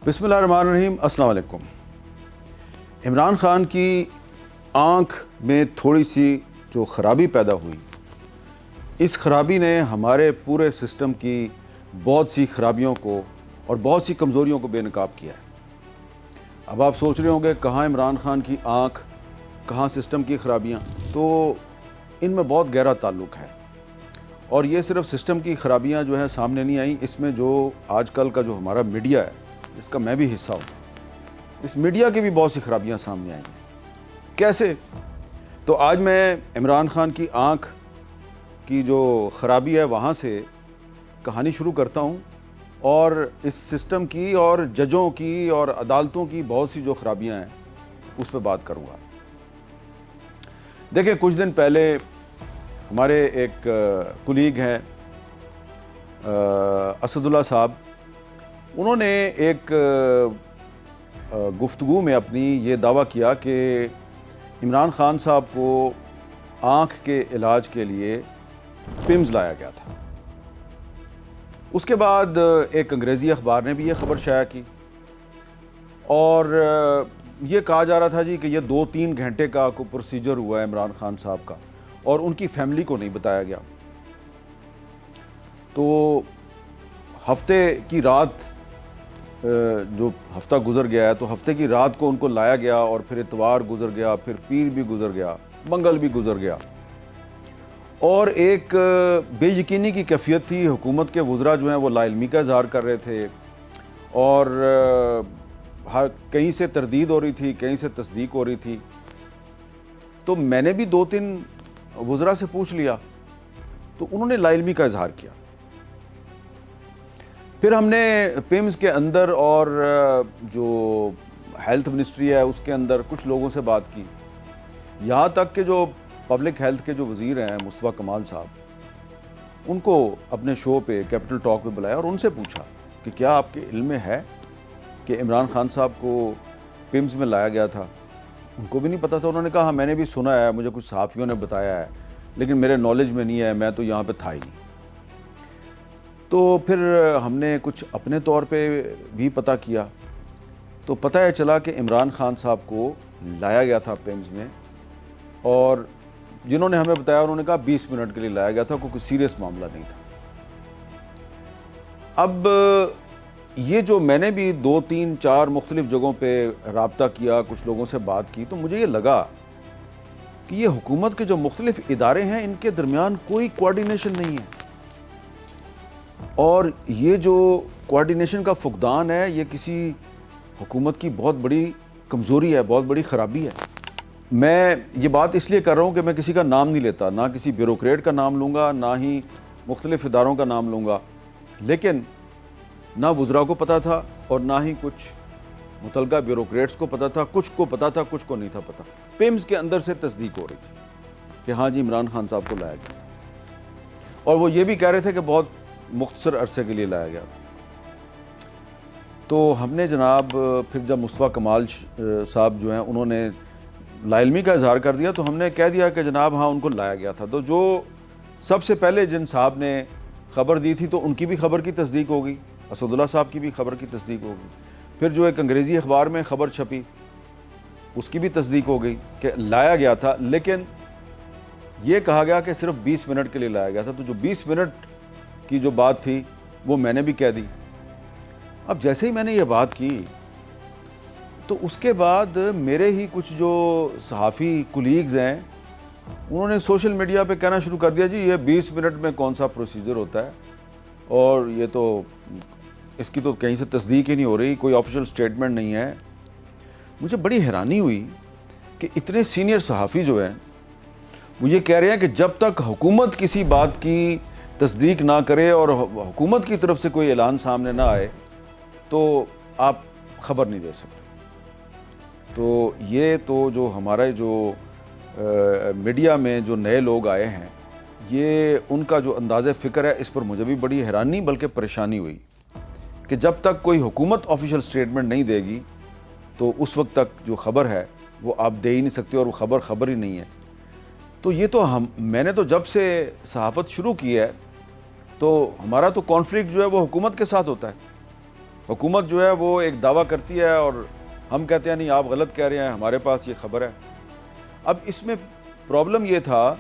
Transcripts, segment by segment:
بسم اللہ الرحمن الرحیم۔ السلام علیکم۔ عمران خان کی آنکھ میں تھوڑی سی جو خرابی پیدا ہوئی، اس خرابی نے ہمارے پورے سسٹم کی بہت سی خرابیوں کو اور بہت سی کمزوریوں کو بے نقاب کیا ہے۔ اب آپ سوچ رہے ہوں گے کہاں عمران خان کی آنکھ، کہاں سسٹم کی خرابیاں، تو ان میں بہت گہرا تعلق ہے۔ اور یہ صرف سسٹم کی خرابیاں جو ہیں سامنے نہیں آئیں، اس میں جو آج کل کا جو ہمارا میڈیا ہے، اس کا میں بھی حصہ ہوں، اس میڈیا کی بھی بہت سی خرابیاں سامنے آئی ہیں۔ کیسے؟ تو آج میں عمران خان کی آنکھ کی جو خرابی ہے وہاں سے کہانی شروع کرتا ہوں، اور اس سسٹم کی اور ججوں کی اور عدالتوں کی بہت سی جو خرابیاں ہیں اس پہ بات کروں گا۔ دیکھیں، کچھ دن پہلے ہمارے ایک کولیگ ہیں اسد اللہ صاحب، انہوں نے ایک گفتگو میں اپنی یہ دعویٰ کیا کہ عمران خان صاحب کو آنکھ کے علاج کے لیے پمز لایا گیا تھا۔ اس کے بعد ایک انگریزی اخبار نے بھی یہ خبر شائع کی، اور یہ کہا جا رہا تھا جی کہ یہ 2-3 گھنٹے کا کوئی پروسیجر ہوا ہے عمران خان صاحب کا، اور ان کی فیملی کو نہیں بتایا گیا۔ تو ہفتے کی رات جو ہفتہ گزر گیا ہے، تو ہفتے کی رات کو ان کو لایا گیا، اور پھر اتوار گزر گیا، پھر پیر بھی گزر گیا، منگل بھی گزر گیا، اور ایک بے یقینی کی کیفیت تھی۔ حکومت کے وزراء جو ہیں وہ لا علمی کا اظہار کر رہے تھے، اور کہیں سے تردید ہو رہی تھی، کہیں سے تصدیق ہو رہی تھی۔ تو میں نے بھی 2-3 وزراء سے پوچھ لیا، تو انہوں نے لا علمی کا اظہار کیا۔ پھر ہم نے پیمز کے اندر اور جو ہیلتھ منسٹری ہے اس کے اندر کچھ لوگوں سے بات کی، یہاں تک کہ جو پبلک ہیلتھ کے جو وزیر ہیں مصطفیٰ کمال صاحب، ان کو اپنے شو پہ کیپٹل ٹاک پہ بلایا اور ان سے پوچھا کہ کیا آپ کے علم میں ہے کہ عمران خان صاحب کو پیمز میں لایا گیا تھا؟ ان کو بھی نہیں پتا تھا۔ انہوں نے کہا ہاں میں نے بھی سنا ہے، مجھے کچھ صحافیوں نے بتایا ہے، لیکن میرے نالج میں نہیں ہے، میں تو یہاں پہ تھا ہی نہیں۔ تو پھر ہم نے کچھ اپنے طور پہ بھی پتہ کیا، تو پتہ یہ چلا کہ عمران خان صاحب کو لایا گیا تھا پیمز میں، اور جنہوں نے ہمیں بتایا انہوں نے کہا 20 منٹ کے لیے لایا گیا تھا، کوئی سیریس معاملہ نہیں تھا۔ اب یہ جو میں نے بھی 2-3-4 مختلف جگہوں پہ رابطہ کیا، کچھ لوگوں سے بات کی، تو مجھے یہ لگا کہ یہ حکومت کے جو مختلف ادارے ہیں ان کے درمیان کوئی کوارڈینیشن نہیں ہے، اور یہ جو کوارڈینیشن کا فقدان ہے یہ کسی حکومت کی بہت بڑی کمزوری ہے، بہت بڑی خرابی ہے۔ میں یہ بات اس لیے کر رہا ہوں کہ میں کسی کا نام نہیں لیتا، نہ کسی بیوروکریٹ کا نام لوں گا، نہ ہی مختلف اداروں کا نام لوں گا، لیکن نہ وزراء کو پتہ تھا اور نہ ہی کچھ متعلقہ بیوروکریٹس کو پتہ تھا، کچھ کو پتہ تھا، کچھ کو نہیں تھا پتہ۔ پیمز کے اندر سے تصدیق ہو رہی تھی کہ ہاں جی عمران خان صاحب کو لایا گیا تھا، اور وہ یہ بھی کہہ رہے تھے کہ بہت مختصر عرصے کے لیے لایا گیا تھا۔ تو ہم نے جناب پھر جب مصطفیٰ کمال صاحب جو ہیں انہوں نے لا علمی کا اظہار کر دیا، تو ہم نے کہہ دیا کہ جناب ہاں ان کو لایا گیا تھا۔ تو جو سب سے پہلے جن صاحب نے خبر دی تھی تو ان کی بھی خبر کی تصدیق ہو گئی، اسد اللہ صاحب کی بھی خبر کی تصدیق ہو گئی۔ پھر جو ایک انگریزی اخبار میں خبر چھپی اس کی بھی تصدیق ہو گئی کہ لایا گیا تھا، لیکن یہ کہا گیا کہ صرف 20 منٹ کے لیے لایا گیا تھا۔ تو جو 20 منٹ کی جو بات تھی وہ میں نے بھی کہہ دی۔ اب جیسے ہی میں نے یہ بات کی تو اس کے بعد میرے ہی کچھ جو صحافی کولیگز ہیں انہوں نے سوشل میڈیا پہ کہنا شروع کر دیا جی یہ 20 منٹ میں کون سا پروسیجر ہوتا ہے، اور یہ تو اس کی تو کہیں سے تصدیق ہی نہیں ہو رہی، کوئی آفیشیل سٹیٹمنٹ نہیں ہے۔ مجھے بڑی حیرانی ہوئی کہ اتنے سینئر صحافی جو ہیں وہ یہ کہہ رہے ہیں کہ جب تک حکومت کسی بات کی تصدیق نہ کرے اور حکومت کی طرف سے کوئی اعلان سامنے نہ آئے تو آپ خبر نہیں دے سکتے۔ تو یہ تو جو ہمارا جو میڈیا میں جو نئے لوگ آئے ہیں، یہ ان کا جو انداز فکر ہے اس پر مجھے بھی بڑی حیرانی بلکہ پریشانی ہوئی کہ جب تک کوئی حکومت آفیشیل سٹیٹمنٹ نہیں دے گی تو اس وقت تک جو خبر ہے وہ آپ دے ہی نہیں سکتے، اور وہ خبر ہی نہیں ہے۔ تو یہ تو میں نے تو جب سے صحافت شروع کی ہے تو ہمارا تو کانفلکٹ جو ہے وہ حکومت کے ساتھ ہوتا ہے، حکومت جو ہے وہ ایک دعویٰ کرتی ہے اور ہم کہتے ہیں نہیں آپ غلط کہہ رہے ہیں، ہمارے پاس یہ خبر ہے۔ اب اس میں پرابلم یہ تھا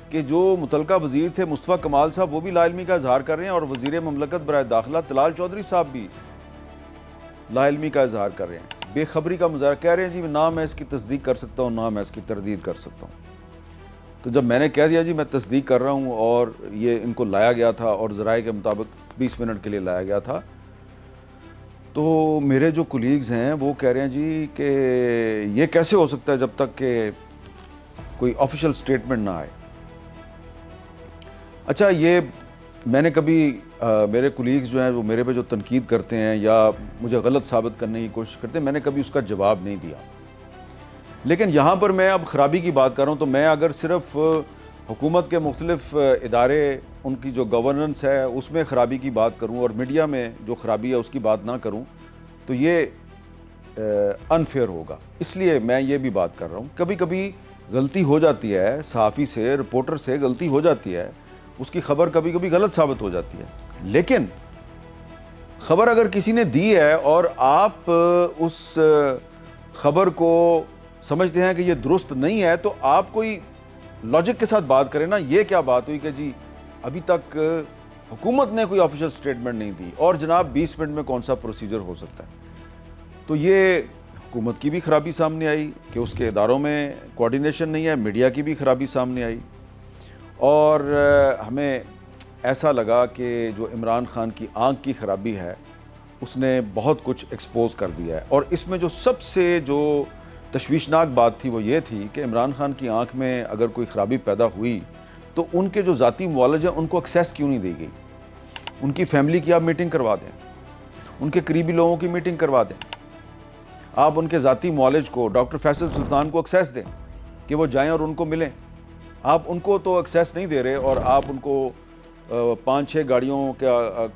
کہ جو متعلقہ وزیر تھے مصطفیٰ کمال صاحب، وہ بھی لا علمی کا اظہار کر رہے ہیں، اور وزیر مملکت برائے داخلہ طلال چودھری صاحب بھی لا علمی کا اظہار کر رہے ہیں، بے خبری کا مظاہرہ، کہہ رہے ہیں جی نہ میں اس کی تصدیق کر سکتا ہوں نہ میں اس کی تردید کر سکتا ہوں۔ تو جب میں نے کہہ دیا جی میں تصدیق کر رہا ہوں اور یہ ان کو لایا گیا تھا اور ذرائع کے مطابق 20 منٹ کے لیے لایا گیا تھا، تو میرے جو کولیگز ہیں وہ کہہ رہے ہیں جی کہ یہ کیسے ہو سکتا ہے جب تک کہ کوئی آفیشیل سٹیٹمنٹ نہ آئے۔ اچھا، یہ میں نے کبھی میرے کولیگز جو ہیں وہ میرے پہ جو تنقید کرتے ہیں یا مجھے غلط ثابت کرنے کی کوشش کرتے ہیں، میں نے کبھی اس کا جواب نہیں دیا، لیکن یہاں پر میں اب خرابی کی بات کر رہا ہوں تو میں اگر صرف حکومت کے مختلف ادارے، ان کی جو گورننس ہے اس میں خرابی کی بات کروں اور میڈیا میں جو خرابی ہے اس کی بات نہ کروں تو یہ انفیئر ہوگا، اس لیے میں یہ بھی بات کر رہا ہوں۔ کبھی کبھی غلطی ہو جاتی ہے، صحافی سے، رپورٹر سے غلطی ہو جاتی ہے، اس کی خبر کبھی کبھی غلط ثابت ہو جاتی ہے، لیکن خبر اگر کسی نے دی ہے اور آپ اس خبر کو سمجھتے ہیں کہ یہ درست نہیں ہے تو آپ کوئی لاجک کے ساتھ بات کریں نا۔ یہ کیا بات ہوئی کہ جی ابھی تک حکومت نے کوئی آفیشیل سٹیٹمنٹ نہیں دی اور جناب 20 منٹ میں کون سا پروسیجر ہو سکتا ہے؟ تو یہ حکومت کی بھی خرابی سامنے آئی کہ اس کے اداروں میں کوارڈینیشن نہیں ہے، میڈیا کی بھی خرابی سامنے آئی، اور ہمیں ایسا لگا کہ جو عمران خان کی آنکھ کی خرابی ہے اس نے بہت کچھ ایکسپوز کر دیا ہے۔ اور اس میں جو سب سے جو تشویشناک بات تھی وہ یہ تھی کہ عمران خان کی آنکھ میں اگر کوئی خرابی پیدا ہوئی تو ان کے جو ذاتی معالج ہیں ان کو ایکسیس کیوں نہیں دی گئی؟ ان کی فیملی کی آپ میٹنگ کروا دیں، ان کے قریبی لوگوں کی میٹنگ کروا دیں، آپ ان کے ذاتی معالج کو ڈاکٹر فیصل سلطان کو ایکسیس دیں کہ وہ جائیں اور ان کو ملیں۔ آپ ان کو تو ایکسیس نہیں دے رہے اور آپ ان کو 5-6 گاڑیوں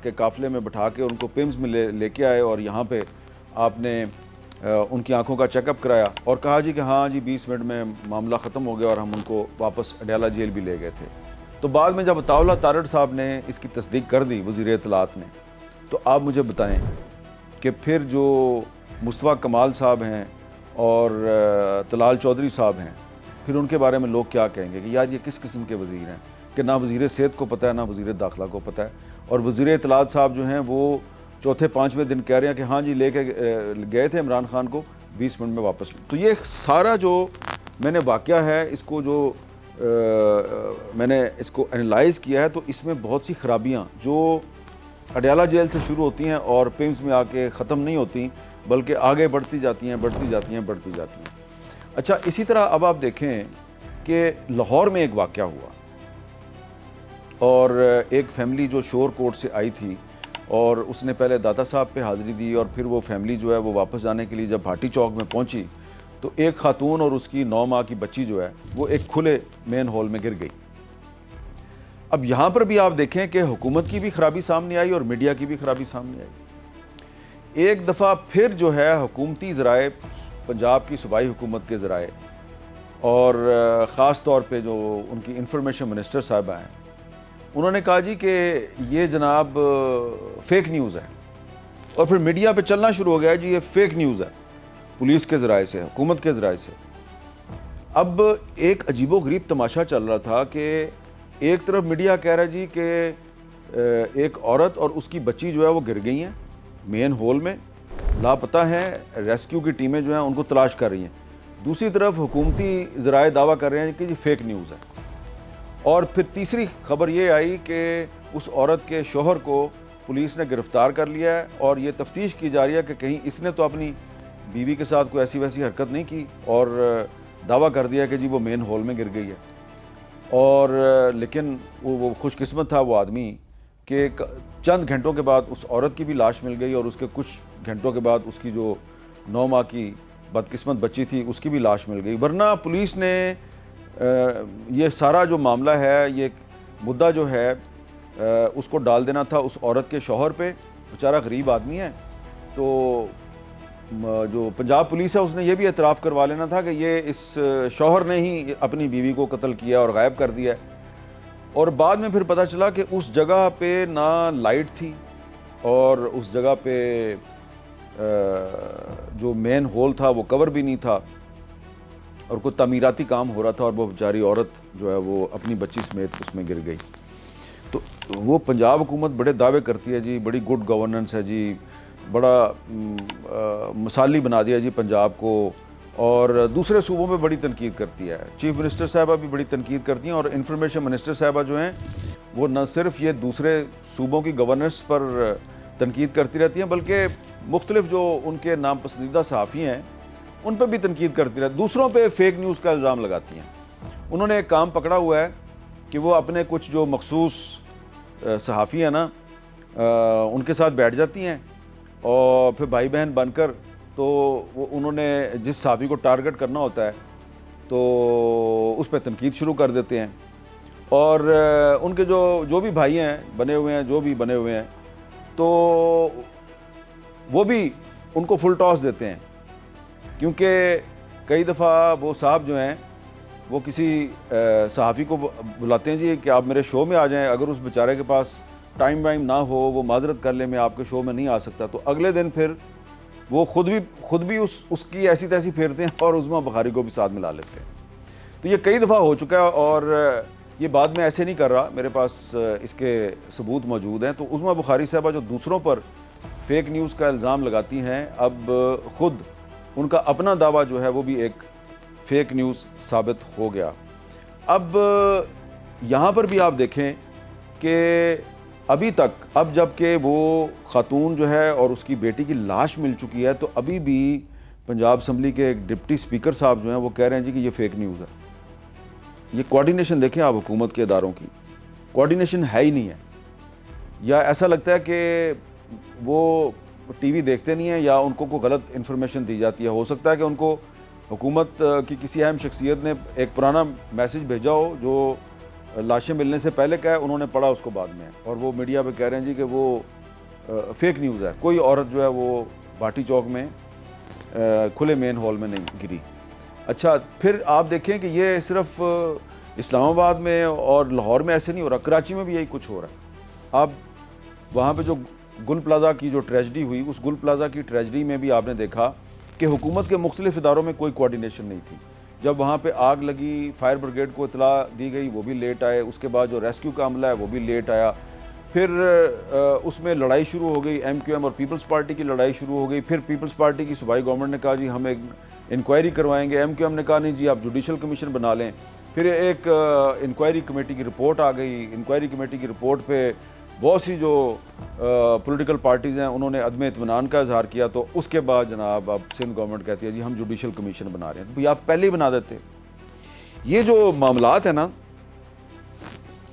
کے قافلے میں بٹھا کے ان کو پیمز میں لے کے آئے اور یہاں پہ آپ نے ان کی آنکھوں کا چیک اپ کرایا اور کہا جی کہ ہاں جی 20 منٹ میں معاملہ ختم ہو گیا اور ہم ان کو واپس اڈیالہ جیل بھی لے گئے تھے۔ تو بعد میں جب عطاء اللہ تارڑ صاحب نے اس کی تصدیق کر دی، وزیر اطلاعات نے، تو آپ مجھے بتائیں کہ پھر جو مصطفیٰ کمال صاحب ہیں اور طلال چودھری صاحب ہیں، پھر ان کے بارے میں لوگ کیا کہیں گے کہ یار یہ کس قسم کے وزیر ہیں کہ نہ وزیر صحت کو پتہ ہے نہ وزیر داخلہ کو پتہ ہے، اور وزیر اطلاعات صاحب جو ہیں وہ چوتھے 5ویں دن کہہ رہے ہیں کہ ہاں جی لے کے گئے تھے عمران خان کو 20 منٹ میں واپس۔ تو یہ سارا جو میں نے واقعہ ہے اس کو جو میں نے اس کو انالائز کیا ہے تو اس میں بہت سی خرابیاں جو اڈیالہ جیل سے شروع ہوتی ہیں اور پیمز میں آ کے ختم نہیں ہوتی بلکہ آگے بڑھتی جاتی ہیں۔ اچھا، اسی طرح اب آپ دیکھیں کہ لاہور میں ایک واقعہ ہوا اور ایک فیملی جو شور کوٹ سے آئی تھی اور اس نے پہلے داتا صاحب پہ حاضری دی اور پھر وہ فیملی جو ہے وہ واپس جانے کے لیے جب بھاٹی چوک میں پہنچی تو ایک خاتون اور اس کی 9 ماہ کی بچی جو ہے وہ ایک کھلے مین ہال میں گر گئی۔ اب یہاں پر بھی آپ دیکھیں کہ حکومت کی بھی خرابی سامنے آئی اور میڈیا کی بھی خرابی سامنے آئی۔ ایک دفعہ پھر جو ہے حکومتی ذرائع، پنجاب کی صوبائی حکومت کے ذرائع اور خاص طور پہ جو ان کی انفارمیشن منسٹر صاحبہ ہیں، انہوں نے کہا جی کہ یہ جناب فیک نیوز ہے، اور پھر میڈیا پہ چلنا شروع ہو گیا جی یہ فیک نیوز ہے، پولیس کے ذرائع سے، حکومت کے ذرائع سے۔ اب ایک عجیب و غریب تماشا چل رہا تھا کہ ایک طرف میڈیا کہہ رہا ہے جی کہ ایک عورت اور اس کی بچی جو ہے وہ گر گئی ہیں مین ہول میں، لاپتہ ہیں، ریسکیو کی ٹیمیں جو ہیں ان کو تلاش کر رہی ہیں۔ دوسری طرف حکومتی ذرائع دعویٰ کر رہے ہیں کہ جی فیک نیوز ہے۔ اور پھر تیسری خبر یہ آئی کہ اس عورت کے شوہر کو پولیس نے گرفتار کر لیا ہے اور یہ تفتیش کی جا رہی ہے کہ کہیں اس نے تو اپنی بیوی کے ساتھ کوئی ایسی ویسی حرکت نہیں کی، اور دعویٰ کر دیا کہ جی وہ مین ہال میں گر گئی ہے۔ اور لیکن وہ خوش قسمت تھا وہ آدمی کہ چند گھنٹوں کے بعد اس عورت کی بھی لاش مل گئی اور اس کے کچھ گھنٹوں کے بعد اس کی جو 9 ماہ کی بدقسمت بچی تھی اس کی بھی لاش مل گئی۔ ورنہ پولیس نے یہ سارا جو معاملہ ہے، یہ مدعا جو ہے اس کو ڈال دینا تھا اس عورت کے شوہر پہ، بیچارہ غریب آدمی ہے، تو جو پنجاب پولیس ہے اس نے یہ بھی اعتراف کروا لینا تھا کہ یہ اس شوہر نے ہی اپنی بیوی کو قتل کیا اور غائب کر دیا ہے۔ اور بعد میں پھر پتہ چلا کہ اس جگہ پہ نہ لائٹ تھی اور اس جگہ پہ جو مین ہول تھا وہ کور بھی نہیں تھا اور کوئی تعمیراتی کام ہو رہا تھا اور وہ بیچاری عورت جو ہے وہ اپنی بچی سمیت اس میں گر گئی. تو وہ پنجاب حکومت بڑے دعوے کرتی ہے جی بڑی گڈ گورننس ہے جی, بڑا مثالی بنا دیا جی پنجاب کو, اور دوسرے صوبوں میں بڑی تنقید کرتی ہے. چیف منسٹر صاحبہ بھی بڑی تنقید کرتی ہیں, اور انفارمیشن منسٹر صاحبہ جو ہیں وہ نہ صرف یہ دوسرے صوبوں کی گورننس پر تنقید کرتی رہتی ہیں بلکہ مختلف جو ان کے نام پسندیدہ صحافی ہیں ان پہ بھی تنقید کرتی رہتی, دوسروں پہ فیک نیوز کا الزام لگاتی ہیں. انہوں نے ایک کام پکڑا ہوا ہے کہ وہ اپنے کچھ جو مخصوص صحافی ہیں نا ان کے ساتھ بیٹھ جاتی ہیں اور پھر بھائی بہن بن کر تو وہ انہوں نے جس صحافی کو ٹارگٹ کرنا ہوتا ہے تو اس پہ تنقید شروع کر دیتے ہیں, اور ان کے جو بھی بھائی ہیں بنے ہوئے ہیں جو بھی بنے ہوئے ہیں تو وہ بھی ان کو فل ٹاس دیتے ہیں, کیونکہ کئی دفعہ وہ صاحب جو ہیں وہ کسی صحافی کو بلاتے ہیں جی کہ آپ میرے شو میں آ جائیں, اگر اس بیچارے کے پاس ٹائم وائم نہ ہو وہ معذرت کر لے میں آپ کے شو میں نہیں آ سکتا, تو اگلے دن پھر وہ خود بھی اس کی ایسی تیسی پھیرتے ہیں اور عظمیٰ بخاری کو بھی ساتھ ملا لیتے ہیں. تو یہ کئی دفعہ ہو چکا ہے اور یہ بات میں ایسے نہیں کر رہا, میرے پاس اس کے ثبوت موجود ہیں. تو عظمیٰ بخاری صاحبہ جو دوسروں پر فیک نیوز کا الزام لگاتی ہیں, اب خود ان کا اپنا دعویٰ جو ہے وہ بھی ایک فیک نیوز ثابت ہو گیا. اب یہاں پر بھی آپ دیکھیں کہ ابھی تک اب جب کہ وہ خاتون جو ہے اور اس کی بیٹی کی لاش مل چکی ہے تو ابھی بھی پنجاب اسمبلی کے ایک ڈپٹی اسپیکر صاحب جو ہیں وہ کہہ رہے ہیں جی کہ یہ فیک نیوز ہے. یہ کوارڈینیشن دیکھیں آپ حکومت کے اداروں کی, کوارڈینیشن ہے ہی نہیں ہے, یا ایسا لگتا ہے کہ وہ ٹی وی دیکھتے نہیں ہیں یا ان کو کوئی غلط انفارمیشن دی جاتی ہے. ہو سکتا ہے کہ ان کو حکومت کی کسی اہم شخصیت نے ایک پرانا میسج بھیجا ہو جو لاشیں ملنے سے پہلے کا ہے, انہوں نے پڑھا اس کو بعد میں, اور وہ میڈیا پہ کہہ رہے ہیں جی کہ وہ فیک نیوز ہے, کوئی عورت جو ہے وہ بھاٹی چوک میں کھلے مین ہال میں نہیں گری. اچھا پھر آپ دیکھیں کہ یہ صرف اسلام آباد میں اور لاہور میں ایسے نہیں ہو رہا, کراچی میں بھی یہی کچھ ہو رہا ہے. آپ وہاں پہ جو گل پلازہ کی جو ٹریجڈی ہوئی, اس گل پلازہ کی ٹریجڈی میں بھی آپ نے دیکھا کہ حکومت کے مختلف اداروں میں کوئی کوارڈینیشن نہیں تھی. جب وہاں پہ آگ لگی فائر بریگیڈ کو اطلاع دی گئی, وہ بھی لیٹ آئے, اس کے بعد جو ریسکیو کا عملہ ہے وہ بھی لیٹ آیا, پھر اس میں لڑائی شروع ہو گئی, ایم کیو ایم اور پیپلز پارٹی کی لڑائی شروع ہو گئی. پھر پیپلز پارٹی کی صوبائی گورنمنٹ نے کہا جی ہم ایک انکوائری کروائیں گے, ایم کیو ایم نے کہا نہیں جی آپ جوڈیشل کمیشن بنا لیں. پھر ایک انکوائری کمیٹی کی رپورٹ آ گئی, انکوائری کمیٹی کی رپورٹ پہ بہت سی جو پولیٹیکل پارٹیز ہیں انہوں نے عدم اطمینان کا اظہار کیا, تو اس کے بعد جناب اب سندھ گورنمنٹ کہتی ہے جی ہم جوڈیشل کمیشن بنا رہے ہیں. تو آپ پہلے ہی بنا دیتے. یہ جو معاملات ہیں نا,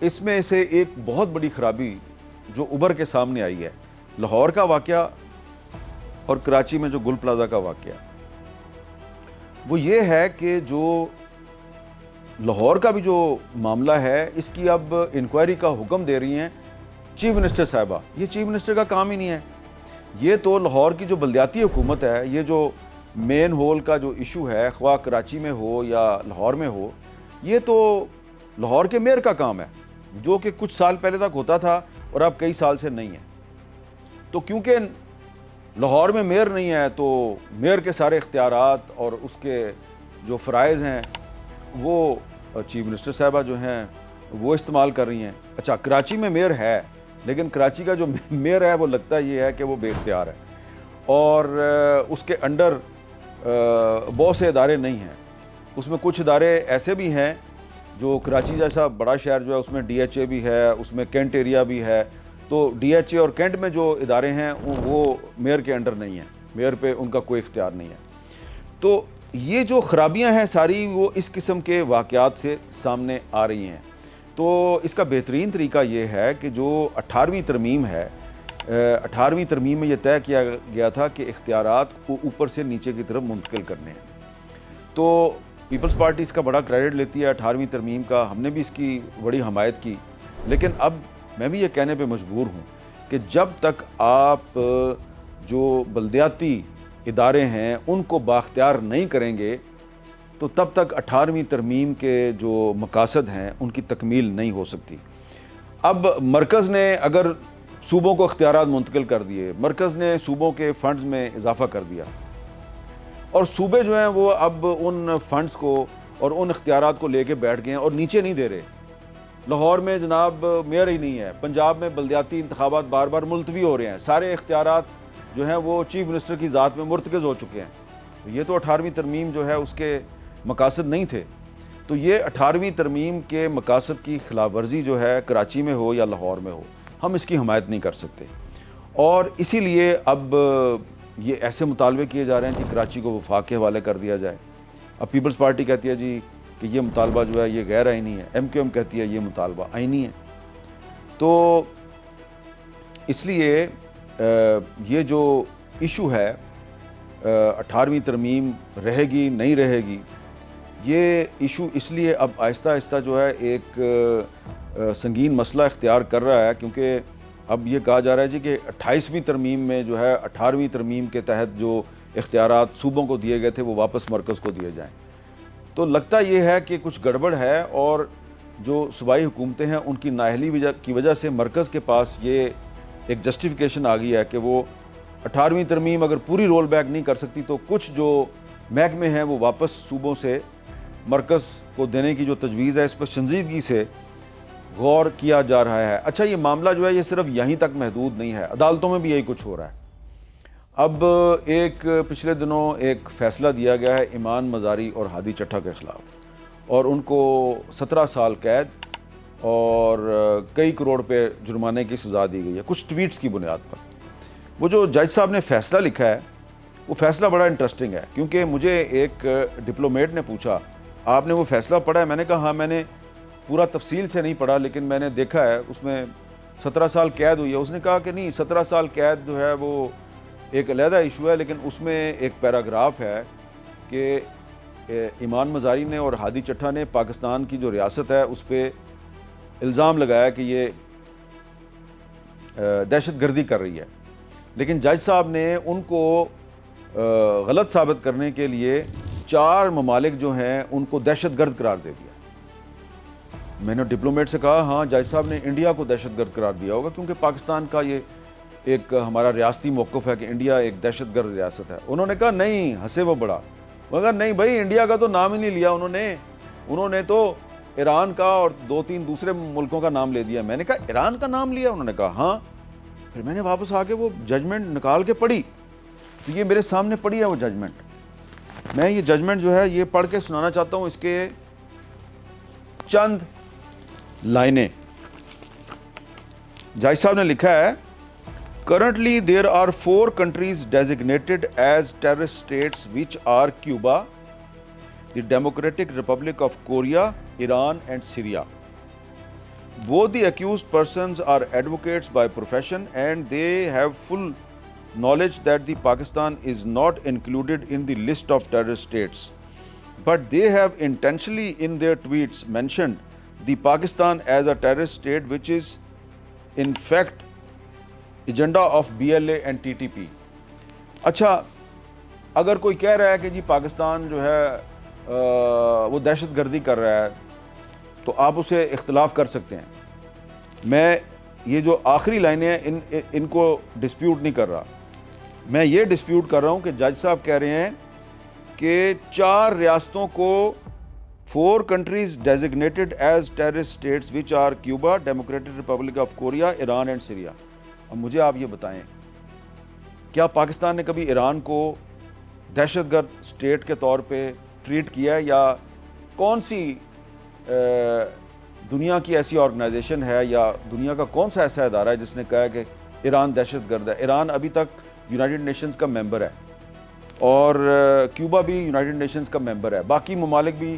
اس میں سے ایک بہت بڑی خرابی جو ابھر کے سامنے آئی ہے, لاہور کا واقعہ اور کراچی میں جو گل پلازہ کا واقعہ, وہ یہ ہے کہ جو لاہور کا بھی جو معاملہ ہے اس کی اب انکوائری کا حکم دے رہی ہیں چیف منسٹر صاحبہ. یہ چیف منسٹر کا کام ہی نہیں ہے, یہ تو لاہور کی جو بلدیاتی حکومت ہے, یہ جو مین ہول کا جو ایشو ہے خواہ کراچی میں ہو یا لاہور میں ہو, یہ تو لاہور کے میئر کا کام ہے جو کہ کچھ سال پہلے تک ہوتا تھا اور اب کئی سال سے نہیں ہے. تو کیونکہ لاہور میں میئر نہیں ہے تو میئر کے سارے اختیارات اور اس کے جو فرائض ہیں وہ چیف منسٹر صاحبہ جو ہیں وہ استعمال کر رہی ہیں. اچھا کراچی میں میئر ہے, لیکن کراچی کا جو میئر ہے وہ لگتا یہ ہے کہ وہ بے اختیار ہے اور اس کے انڈر بہت سے ادارے نہیں ہیں. اس میں کچھ ادارے ایسے بھی ہیں جو کراچی جیسا بڑا شہر جو ہے اس میں ڈی ایچ اے بھی ہے, اس میں کینٹ ایریا بھی ہے, تو ڈی ایچ اے اور کینٹ میں جو ادارے ہیں وہ میئر کے انڈر نہیں ہیں, میئر پہ ان کا کوئی اختیار نہیں ہے. تو یہ جو خرابیاں ہیں ساری وہ اس قسم کے واقعات سے سامنے آ رہی ہیں. تو اس کا بہترین طریقہ یہ ہے کہ جو 18ویں ترمیم ہے, 18ویں ترمیم میں یہ طے کیا گیا تھا کہ اختیارات کو اوپر سے نیچے کی طرف منتقل کرنے ہیں. تو پیپلز پارٹی اس کا بڑا کریڈٹ لیتی ہے 18ویں ترمیم کا, ہم نے بھی اس کی بڑی حمایت کی, لیکن اب میں بھی یہ کہنے پہ مجبور ہوں کہ جب تک آپ جو بلدیاتی ادارے ہیں ان کو بااختیار نہیں کریں گے تو تب تک 18ویں ترمیم کے جو مقاصد ہیں ان کی تکمیل نہیں ہو سکتی. اب مرکز نے اگر صوبوں کو اختیارات منتقل کر دیے، مرکز نے صوبوں کے فنڈز میں اضافہ کر دیا، اور صوبے جو ہیں وہ اب ان فنڈز کو اور ان اختیارات کو لے کے بیٹھ گئے ہیں اور نیچے نہیں دے رہے۔ لاہور میں جناب میئر ہی نہیں ہے، پنجاب میں بلدیاتی انتخابات بار بار ملتوی ہو رہے ہیں، سارے اختیارات جو ہیں وہ چیف منسٹر کی ذات میں مرتکز ہو چکے ہیں۔ یہ تو 18ویں ترمیم جو ہے اس کے مقاصد نہیں تھے، تو یہ 18ویں ترمیم کے مقاصد کی خلاف ورزی جو ہے کراچی میں ہو یا لاہور میں ہو، ہم اس کی حمایت نہیں کر سکتے، اور اسی لیے اب یہ ایسے مطالبے کیے جا رہے ہیں کہ کراچی کو وفاق کے حوالے کر دیا جائے۔ اب پیپلز پارٹی کہتی ہے جی کہ یہ مطالبہ جو ہے یہ غیر آئینی ہے، ایم کیو ایم کہتی ہے یہ مطالبہ آئینی ہے۔ تو اس لیے یہ جو ایشو ہے 18ویں ترمیم رہے گی نہیں رہے گی، یہ ایشو اس لیے اب آہستہ آہستہ جو ہے ایک سنگین مسئلہ اختیار کر رہا ہے، کیونکہ اب یہ کہا جا رہا ہے جی کہ 28ویں ترمیم میں جو ہے 18ویں ترمیم کے تحت جو اختیارات صوبوں کو دیے گئے تھے وہ واپس مرکز کو دیے جائیں۔ تو لگتا یہ ہے کہ کچھ گڑبڑ ہے، اور جو صوبائی حکومتیں ہیں ان کی نااہلی کی وجہ سے مرکز کے پاس یہ ایک جسٹیفیکیشن آ گئی ہے کہ وہ 18ویں ترمیم اگر پوری رول بیک نہیں کر سکتی تو کچھ جو محکمے ہیں وہ واپس صوبوں سے مرکز کو دینے کی جو تجویز ہے اس پر سنجیدگی سے غور کیا جا رہا ہے۔ اچھا، یہ معاملہ جو ہے یہ صرف یہیں تک محدود نہیں ہے، عدالتوں میں بھی یہی کچھ ہو رہا ہے۔ اب ایک پچھلے دنوں ایک فیصلہ دیا گیا ہے ایمان مزاری اور ہادی چٹھا کے خلاف، اور ان کو 17 سال قید اور کئی کروڑ روپے جرمانے کی سزا دی گئی ہے کچھ ٹویٹس کی بنیاد پر۔ وہ جو جج صاحب نے فیصلہ لکھا ہے وہ فیصلہ بڑا انٹرسٹنگ ہے، کیونکہ مجھے ایک ڈپلومیٹ نے پوچھا آپ نے وہ فیصلہ پڑھا ہے؟ میں نے کہا ہاں میں نے پورا تفصیل سے نہیں پڑھا، لیکن میں نے دیکھا ہے اس میں 17 سال قید ہوئی ہے۔ اس نے کہا کہ نہیں، 17 سال قید جو ہے وہ ایک علیحدہ ایشو ہے، لیکن اس میں ایک پیراگراف ہے کہ ایمان مزاری نے اور ہادی چٹھا نے پاکستان کی جو ریاست ہے اس پہ الزام لگایا کہ یہ دہشت گردی کر رہی ہے، لیکن جج صاحب نے ان کو غلط ثابت کرنے کے لیے 4 ممالک جو ہیں ان کو دہشت گرد قرار دے دیا۔ میں نے ڈپلومیٹ سے کہا ہاں جج صاحب نے انڈیا کو دہشت گرد قرار دیا ہوگا، کیونکہ پاکستان کا یہ ایک ہمارا ریاستی موقف ہے کہ انڈیا ایک دہشت گرد ریاست ہے۔ انہوں نے کہا نہیں، ہنسے وہ بڑا، مگر نہیں بھائی انڈیا کا تو نام ہی نہیں لیا انہوں نے تو ایران کا اور 2-3 دوسرے ملکوں کا نام لے دیا۔ میں نے کہا ایران کا نام لیا؟ انہوں نے کہا ہاں۔ پھر میں نے واپس آ کے وہ ججمنٹ نکال کے پڑھی، تو یہ میرے سامنے پڑھی ہے وہ ججمنٹ۔ میں یہ ججمنٹ جو ہے یہ پڑھ کے سنانا چاہتا ہوں، اس کے چند لائنیں۔ جج صاحب نے لکھا ہے Currently there are 4 countries designated as terrorist states, which are Cuba, the Democratic Republic of Korea, Iran and Syria. Both the accused persons are advocates by profession and they have full knowledge that the Pakistan is not included in the list of terrorist states. But they have intentionally in their tweets mentioned the Pakistan as a terrorist state, which is in fact agenda of BLA and TTP۔ اچھا، اگر کوئی کہہ رہا ہے کہ جی پاکستان جو ہے وہ دہشت گردی کر رہا ہے تو آپ اسے اختلاف کر سکتے ہیں۔ میں یہ جو آخری لائنیں ہیں ان کو ڈسپیوٹ نہیں کر رہا، میں یہ ڈسپیوٹ کر رہا ہوں کہ جج صاحب کہہ رہے ہیں کہ 4 ریاستوں کو 4 countries designated as terrorist states, which are Cuba, Democratic Republic of Korea, Iran and Syria۔ اب مجھے آپ یہ بتائیں، کیا پاکستان نے کبھی ایران کو دہشت گرد اسٹیٹ کے طور پہ ٹریٹ کیا ہے؟ یا کون سی دنیا کی ایسی آرگنائزیشن ہے یا دنیا کا کون سا ایسا ادارہ ہے جس نے کہا ہے کہ ایران دہشت گرد ہے؟ ایران ابھی تک یونائٹڈ نیشنز کا ممبر ہے، اور کیوبا بھی یونائٹڈ نیشنز کا ممبر ہے، باقی ممالک بھی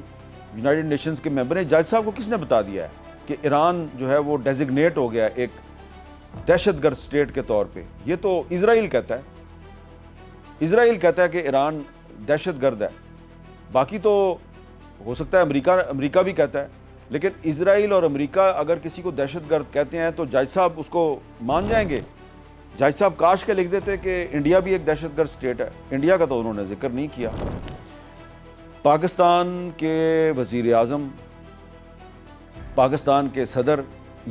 یونائٹڈ نیشنز کے ممبر ہیں۔ جج صاحب کو کس نے بتا دیا ہے کہ ایران جو ہے وہ ڈیزگنیٹ ہو گیا ایک دہشت گرد اسٹیٹ کے طور پہ؟ یہ تو اسرائیل کہتا ہے، اسرائیل کہتا ہے کہ ایران دہشت گرد ہے، باقی تو ہو سکتا ہے امریکہ بھی کہتا ہے، لیکن اسرائیل اور امریکہ اگر کسی کو دہشت گرد کہتے ہیں تو جج صاحب اس کو مان جائیں گے؟ جج صاحب کاش کے لکھ دیتے کہ انڈیا بھی ایک دہشت گرد اسٹیٹ ہے، انڈیا کا تو انہوں نے ذکر نہیں کیا۔ پاکستان کے وزیر اعظم، پاکستان کے صدر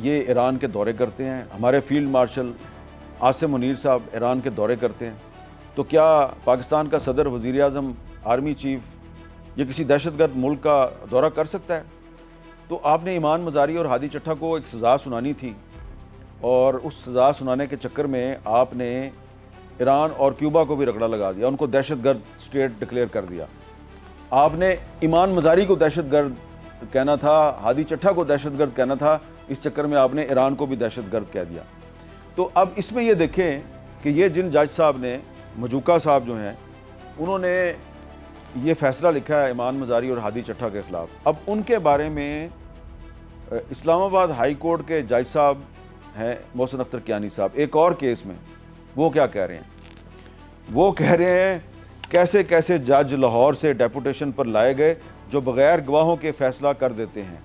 یہ ایران کے دورے کرتے ہیں، ہمارے فیلڈ مارشل عاصم منیر صاحب ایران کے دورے کرتے ہیں، تو کیا پاکستان کا صدر، وزیر اعظم، آرمی چیف یہ کسی دہشت گرد ملک کا دورہ کر سکتا ہے؟ تو آپ نے ایمان مزاری اور ہادی چٹھا کو ایک سزا سنانی تھی، اور اس سزا سنانے کے چکر میں آپ نے ایران اور کیوبا کو بھی رگڑا لگا دیا، ان کو دہشت گرد اسٹیٹ ڈکلیئر کر دیا۔ آپ نے ایمان مزاری کو دہشت گرد کہنا تھا، ہادی چٹھا کو دہشت گرد کہنا تھا، اس چکر میں آپ نے ایران کو بھی دہشت گرد کہہ دیا۔ تو اب اس میں یہ دیکھیں کہ یہ جن جج صاحب نے، مجوکا صاحب جو ہیں، انہوں نے یہ فیصلہ لکھا ہے ایمان مزاری اور ہادی چٹھا کے خلاف۔ اب ان کے بارے میں اسلام آباد ہائی کورٹ کے جج صاحب ہیں محسن اختر کیانی صاحب، ایک اور کیس میں وہ کیا کہہ رہے ہیں؟ وہ کہہ رہے ہیں کیسے کیسے جج لاہور سے ڈیپوٹیشن پر لائے گئے جو بغیر گواہوں کے فیصلہ کر دیتے ہیں۔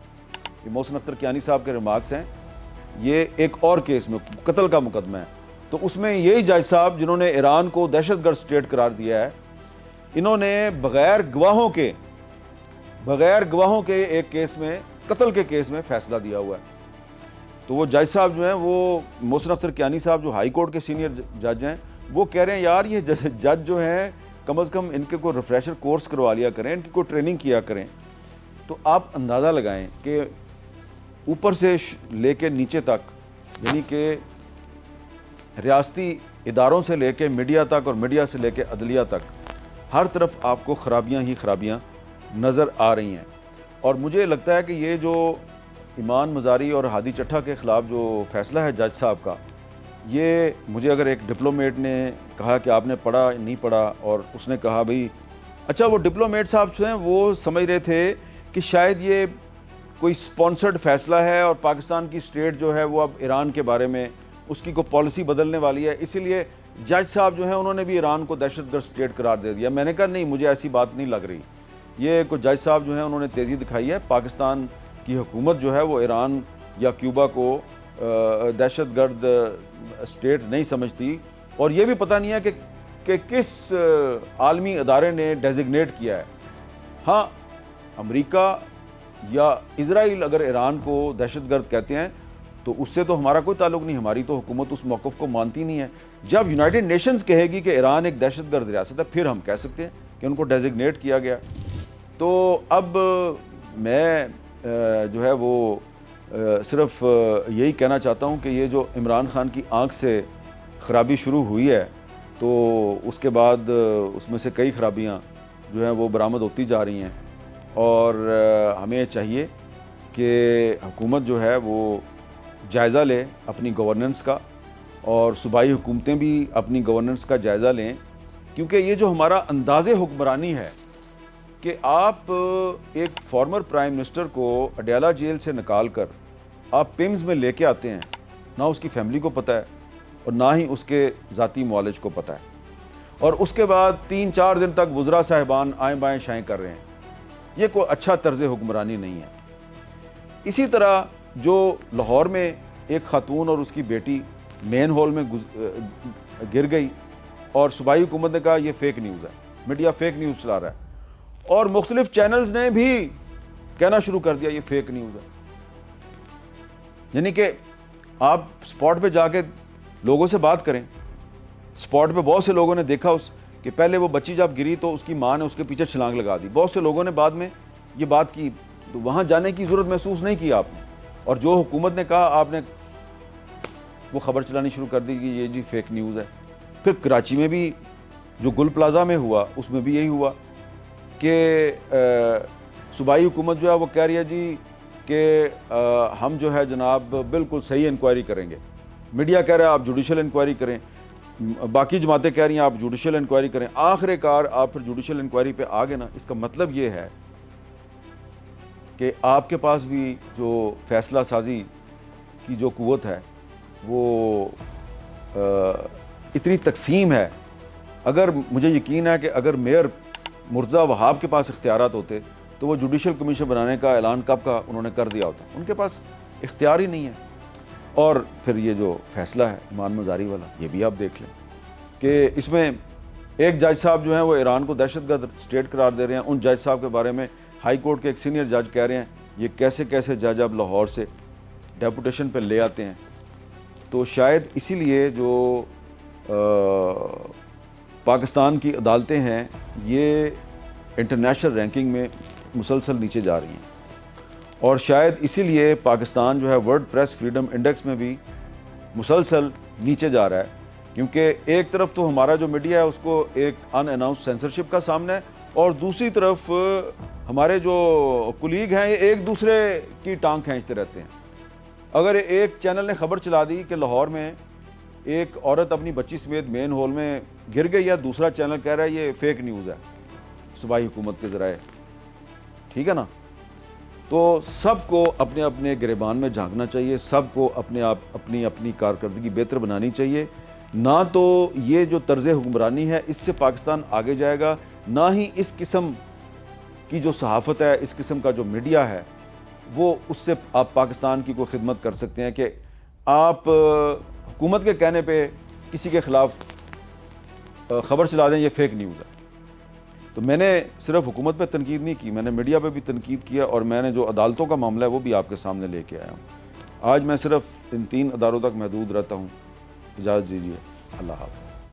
یہ محسن اختر کیانی صاحب کے ریمارکس ہیں، یہ ایک اور کیس میں قتل کا مقدمہ ہے، تو اس میں یہی جج صاحب جنہوں نے ایران کو دہشت گرد اسٹیٹ قرار دیا ہے، انہوں نے بغیر گواہوں کے ایک کیس میں، قتل کے کیس میں فیصلہ دیا ہوا ہے۔ تو وہ جج صاحب جو ہیں، وہ محسن اختر کیانی صاحب جو ہائی کورٹ کے سینئر جج ہیں، وہ کہہ رہے ہیں یار یہ جج جو ہیں کم از کم ان کے کوئی ریفریشر کورس کروا لیا کریں، ان کی کوئی ٹریننگ کیا کریں۔ تو آپ اندازہ لگائیں کہ اوپر سے لے کے نیچے تک، یعنی کہ ریاستی اداروں سے لے کے میڈیا تک اور میڈیا سے لے کے عدلیہ تک، ہر طرف آپ کو خرابیاں ہی خرابیاں نظر آ رہی ہیں۔ اور مجھے لگتا ہے کہ یہ جو ایمان مزاری اور ہادی چٹھا کے خلاف جو فیصلہ ہے جج صاحب کا، یہ مجھے اگر ایک ڈپلومیٹ نے کہا کہ آپ نے پڑھا نہیں پڑھا، اور اس نے کہا بھئی اچھا، وہ ڈپلومیٹ صاحب جو ہیں وہ سمجھ رہے تھے کہ شاید یہ کوئی سپانسرڈ فیصلہ ہے اور پاکستان کی اسٹیٹ جو ہے وہ اب ایران کے بارے میں اس کی کوئی پالیسی بدلنے والی ہے، اسی لیے جج صاحب جو ہیں انہوں نے بھی ایران کو دہشت گرد اسٹیٹ قرار دے دیا۔ میں نے کہا نہیں، مجھے ایسی بات نہیں لگ رہی، یہ کوئی جج صاحب جو ہیں انہوں نے تیزی دکھائی ہے۔ پاکستان کی حکومت جو ہے وہ ایران یا کیوبا کو دہشت گرد اسٹیٹ نہیں سمجھتی، اور یہ بھی پتہ نہیں ہے کہ کس عالمی ادارے نے ڈیزگنیٹ کیا ہے۔ ہاں، امریکہ یا اسرائیل اگر ایران کو دہشت گرد کہتے ہیں تو اس سے تو ہمارا کوئی تعلق نہیں، ہماری تو حکومت اس موقف کو مانتی نہیں ہے۔ جب یونائٹڈ نیشنز کہے گی کہ ایران ایک دہشت گرد ریاست ہے، پھر ہم کہہ سکتے ہیں کہ ان کو ڈیزگنیٹ کیا گیا۔ تو اب میں جو ہے وہ صرف یہی کہنا چاہتا ہوں کہ یہ جو عمران خان کی آنکھ سے خرابی شروع ہوئی ہے، تو اس کے بعد اس میں سے کئی خرابیاں جو ہیں وہ برآمد ہوتی جا رہی ہیں، اور ہمیں چاہیے کہ حکومت جو ہے وہ جائزہ لے اپنی گورننس کا، اور صوبائی حکومتیں بھی اپنی گورننس کا جائزہ لیں، کیونکہ یہ جو ہمارا انداز حکمرانی ہے کہ آپ ایک فارمر پرائم منسٹر کو اڈیالہ جیل سے نکال کر آپ پیمز میں لے کے آتے ہیں، نہ اس کی فیملی کو پتہ ہے اور نہ ہی اس کے ذاتی معالج کو پتہ ہے، اور اس کے بعد 3-4 دن تک وزراء صاحبان آئیں بائیں شائیں کر رہے ہیں۔ یہ کوئی اچھا طرز حکمرانی نہیں ہے۔ اسی طرح جو لاہور میں ایک خاتون اور اس کی بیٹی مین ہول میں گر گئی، اور صوبائی حکومت نے کہا یہ فیک نیوز ہے، میڈیا فیک نیوز چلا رہا ہے، اور مختلف چینلز نے بھی کہنا شروع کر دیا یہ فیک نیوز ہے۔ یعنی کہ آپ سپاٹ پہ جا کے لوگوں سے بات کریں، سپاٹ پہ بہت سے لوگوں نے دیکھا کہ پہلے وہ بچی جب گری تو اس کی ماں نے اس کے پیچھے چھلانگ لگا دی، بہت سے لوگوں نے بعد میں یہ بات کی، تو وہاں جانے کی ضرورت محسوس نہیں کی آپ نے، اور جو حکومت نے کہا آپ نے وہ خبر چلانی شروع کر دی کہ یہ جی فیک نیوز ہے۔ پھر کراچی میں بھی جو گل پلازا میں ہوا، اس میں بھی یہی ہوا کہ صوبائی حکومت جو ہے وہ کہہ رہی ہے جی کہ ہم جو ہے جناب بالکل صحیح انکوائری کریں گے، میڈیا کہہ رہا ہے آپ جوڈیشل انکوائری کریں، باقی جماعتیں کہہ رہی ہیں آپ جوڈیشل انکوائری کریں، آخر کار آپ پھر جوڈیشل انکوائری پہ آ گئے نا۔ اس کا مطلب یہ ہے کہ آپ کے پاس بھی جو فیصلہ سازی کی جو قوت ہے وہ اتنی تقسیم ہے۔ اگر مجھے یقین ہے کہ اگر میئر مرتضیٰ وہاب کے پاس اختیارات ہوتے تو وہ جوڈیشل کمیشن بنانے کا اعلان کب کا انہوں نے کر دیا ہوتا، ان کے پاس اختیار ہی نہیں ہے۔ اور پھر یہ جو فیصلہ ہے ایمان مزاری والا، یہ بھی آپ دیکھ لیں کہ اس میں ایک جج صاحب جو ہیں وہ ایران کو دہشت گرد اسٹیٹ قرار دے رہے ہیں، ان جج صاحب کے بارے میں ہائی کورٹ کے ایک سینئر جج کہہ رہے ہیں یہ کیسے کیسے جج اب لاہور سے ڈیپوٹیشن پہ لے آتے ہیں. تو شاید اسی لیے جو پاکستان کی عدالتیں ہیں یہ انٹرنیشنل رینکنگ میں مسلسل نیچے جا رہی ہیں, اور شاید اسی لیے پاکستان جو ہے ورلڈ پریس فریڈم انڈیکس میں بھی مسلسل نیچے جا رہا ہے, کیونکہ ایک طرف تو ہمارا جو میڈیا ہے اس کو ایک ان اناؤنس سینسرشپ کا سامنا ہے, اور دوسری طرف ہمارے جو کولیگ ہیں یہ ایک دوسرے کی ٹانگ کھینچتے رہتے ہیں. اگر ایک چینل نے خبر چلا دی کہ لاہور میں ایک عورت اپنی بچی سمیت مین ہال میں گر گئی, یا دوسرا چینل کہہ رہا ہے یہ فیک نیوز ہے صوبائی حکومت کے ذرائع, ٹھیک ہے نا. تو سب کو اپنے اپنے گریبان میں جھانکنا چاہیے, سب کو اپنی اپنی کارکردگی بہتر بنانی چاہیے. نہ تو یہ جو طرز حکمرانی ہے اس سے پاکستان آگے جائے گا, نہ ہی اس قسم کی جو صحافت ہے, اس قسم کا جو میڈیا ہے, وہ اس سے آپ پاکستان کی کوئی خدمت کر سکتے ہیں کہ آپ حکومت کے کہنے پہ کسی کے خلاف خبر چلا دیں یہ فیک نیوز ہے. تو میں نے صرف حکومت پہ تنقید نہیں کی, میں نے میڈیا پہ بھی تنقید کیا, اور میں نے جو عدالتوں کا معاملہ ہے وہ بھی آپ کے سامنے لے کے آیا ہوں. آج میں صرف ان 3 اداروں تک محدود رہتا ہوں. اجازت دیجیے, اللہ حافظ.